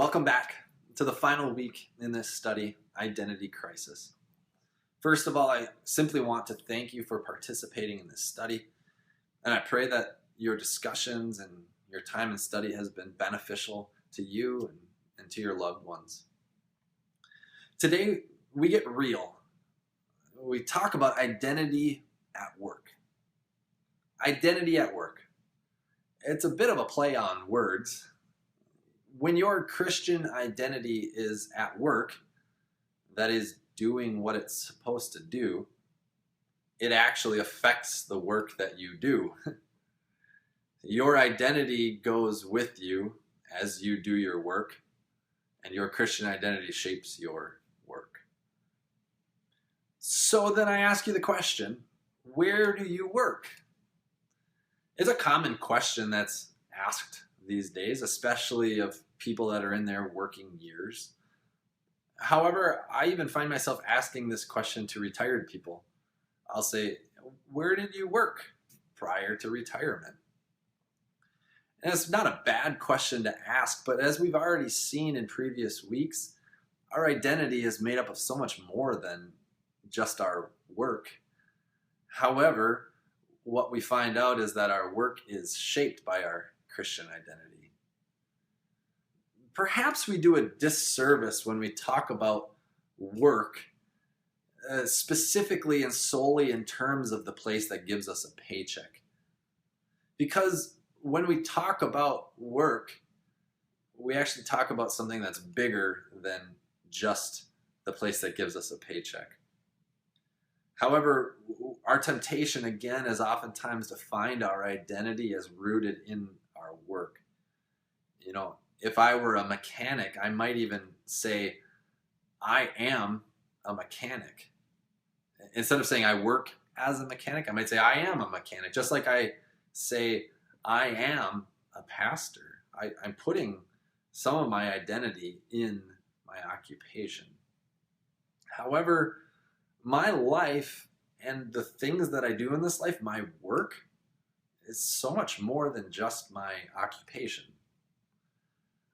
Welcome back to the final week in this study, Identity Crisis. First of all, I simply want to thank you for participating in this study, and I pray that your discussions and your time in study has been beneficial to you and to your loved ones. Today, we get real. We talk about identity at work. Identity at work. It's a bit of a play on words. When your Christian identity is at work, that is doing what it's supposed to do, it actually affects the work that you do. Your identity goes with you as you do your work, and your Christian identity shapes your work. So then I ask you the question, where do you work? It's a common question that's asked these days, especially of people that are in their working years. However, I even find myself asking this question to retired people. I'll say, where did you work prior to retirement? And it's not a bad question to ask, but as we've already seen in previous weeks, our identity is made up of so much more than just our work. However, what we find out is that our work is shaped by our Christian identity. Perhaps we do a disservice when we talk about work, specifically and solely in terms of the place that gives us a paycheck. Because when we talk about work, we actually talk about something that's bigger than just the place that gives us a paycheck. However, our temptation, again, is oftentimes to find our identity as rooted in our work. You know, if I were a mechanic, I might even say, I am a mechanic. Instead of saying I work as a mechanic, I might say I am a mechanic. Just like I say I am a pastor. I'm putting some of my identity in my occupation. However, my life and the things that I do in this life, my work, is so much more than just my occupation.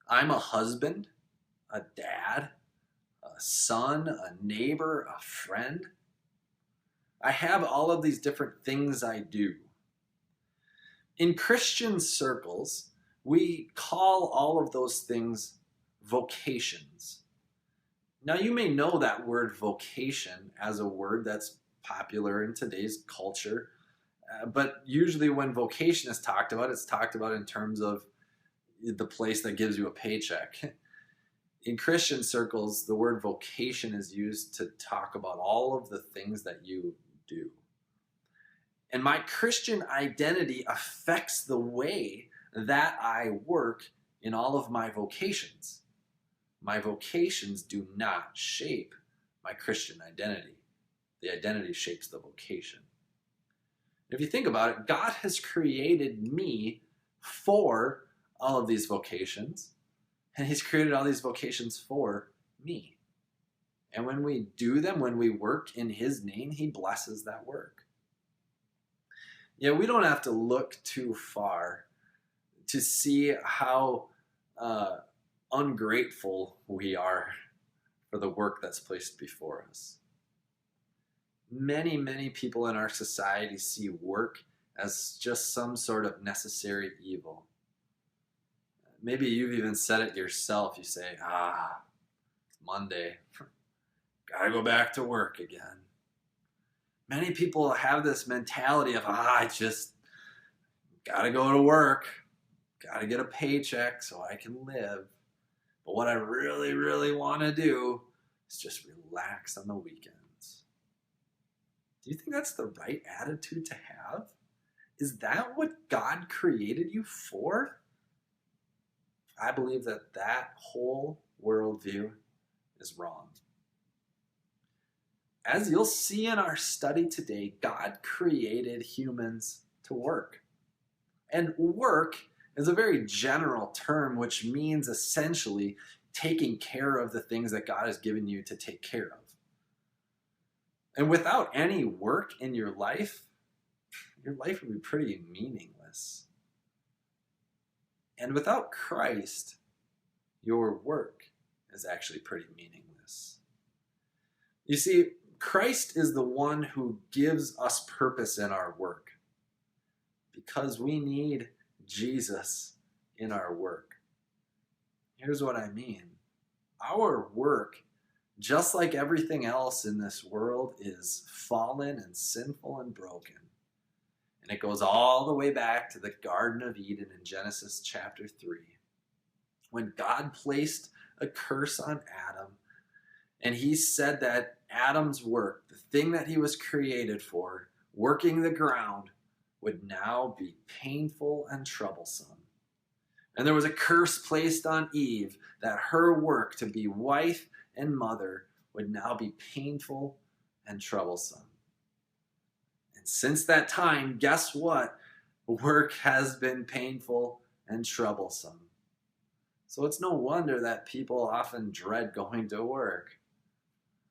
I'm a husband, a dad, a son, a neighbor, a friend. I have all of these different things I do. In Christian circles, we call all of those things vocations. Now, you may know that word vocation as a word that's popular in today's culture, but usually when vocation is talked about, it's talked about in terms of the place that gives you a paycheck. In Christian circles, the word vocation is used to talk about all of the things that you do. And my Christian identity affects the way that I work in all of my vocations. My vocations do not shape my Christian identity. The identity shapes the vocation. If you think about it, God has created me for all of these vocations, and He's created all these vocations for me. And when we do them, when we work in His name, He blesses that work. Yeah, we don't have to look too far to see how ungrateful we are for the work that's placed before us. Many, many people in our society see work as just some sort of necessary evil. Maybe you've even said it yourself. You say, it's Monday. Gotta go back to work again. Many people have this mentality of, I just gotta go to work. Gotta get a paycheck so I can live. But what I really, really want to do is just relax on the weekends. Do you think that's the right attitude to have? Is that what God created you for? I believe that whole worldview is wrong. As you'll see in our study today, God created humans to work. And work is a very general term, which means essentially taking care of the things that God has given you to take care of. And without any work in your life would be pretty meaningless. And without Christ, your work is actually pretty meaningless. You see, Christ is the one who gives us purpose in our work because we need Jesus in our work. Here's what I mean. Our work, just like everything else in this world, is fallen and sinful and broken. And it goes all the way back to the Garden of Eden in Genesis chapter 3. When God placed a curse on Adam, and he said that Adam's work, the thing that he was created for, working the ground, would now be painful and troublesome. And there was a curse placed on Eve that her work to be wife and mother would now be painful and troublesome. And since that time, guess what? Work has been painful and troublesome. So it's no wonder that people often dread going to work.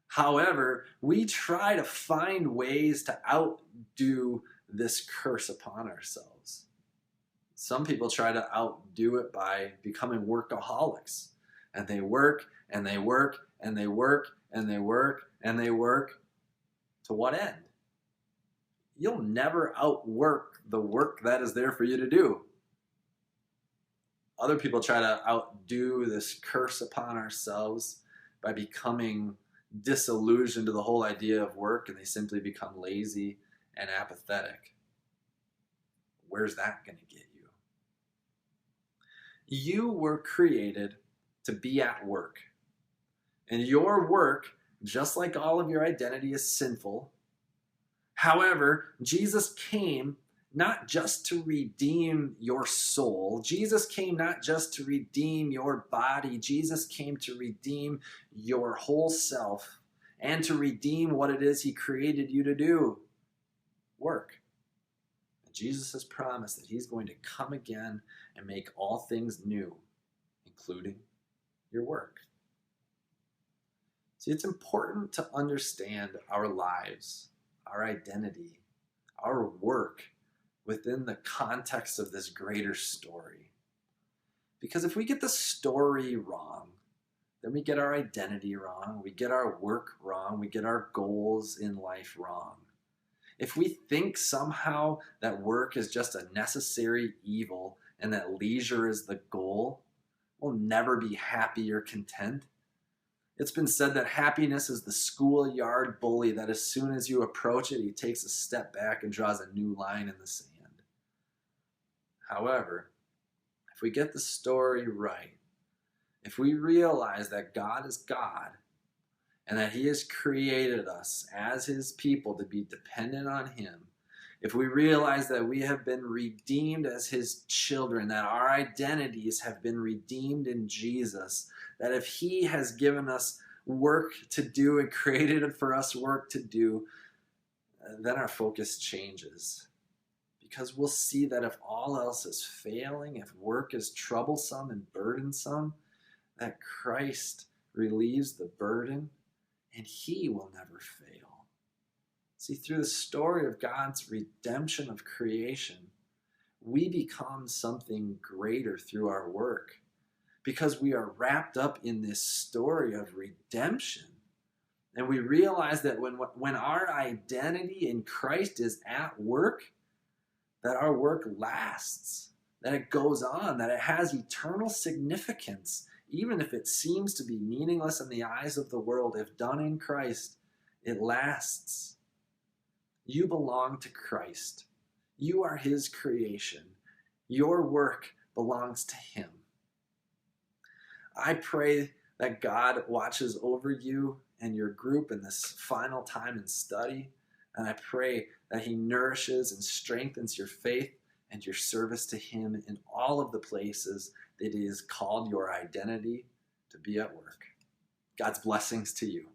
However, we try to find ways to outdo this curse upon ourselves. Some people try to outdo it by becoming workaholics. And they work, and they work, and they work, and they work, and they work. To what end? You'll never outwork the work that is there for you to do. Other people try to outdo this curse upon ourselves by becoming disillusioned to the whole idea of work, and they simply become lazy and apathetic. Where's that going to get you? You were created to be at work. And your work, just like all of your identity, is sinful. However, Jesus came not just to redeem your soul. Jesus came not just to redeem your body. Jesus came to redeem your whole self and to redeem what it is he created you to do. Work. And Jesus has promised that he's going to come again and make all things new, including your work. See, it's important to understand our lives, our identity, our work within the context of this greater story. Because if we get the story wrong, then we get our identity wrong, we get our work wrong, we get our goals in life wrong. If we think somehow that work is just a necessary evil and that leisure is the goal, we'll never be happy or content. It's been said that happiness is the schoolyard bully that as soon as you approach it, he takes a step back and draws a new line in the sand. However, if we get the story right, if we realize that God is God and that he has created us as his people to be dependent on him, if we realize that we have been redeemed as his children, that our identities have been redeemed in Jesus, that if he has given us work to do and created for us work to do, then our focus changes. Because we'll see that if all else is failing, if work is troublesome and burdensome, that Christ relieves the burden and he will never fail. See, through the story of God's redemption of creation, we become something greater through our work because we are wrapped up in this story of redemption. And we realize that when our identity in Christ is at work, that our work lasts, that it goes on, that it has eternal significance, even if it seems to be meaningless in the eyes of the world. If done in Christ, it lasts. You belong to Christ. You are his creation. Your work belongs to him. I pray that God watches over you and your group in this final time in study. And I pray that he nourishes and strengthens your faith and your service to him in all of the places that he has called your identity to be at work. God's blessings to you.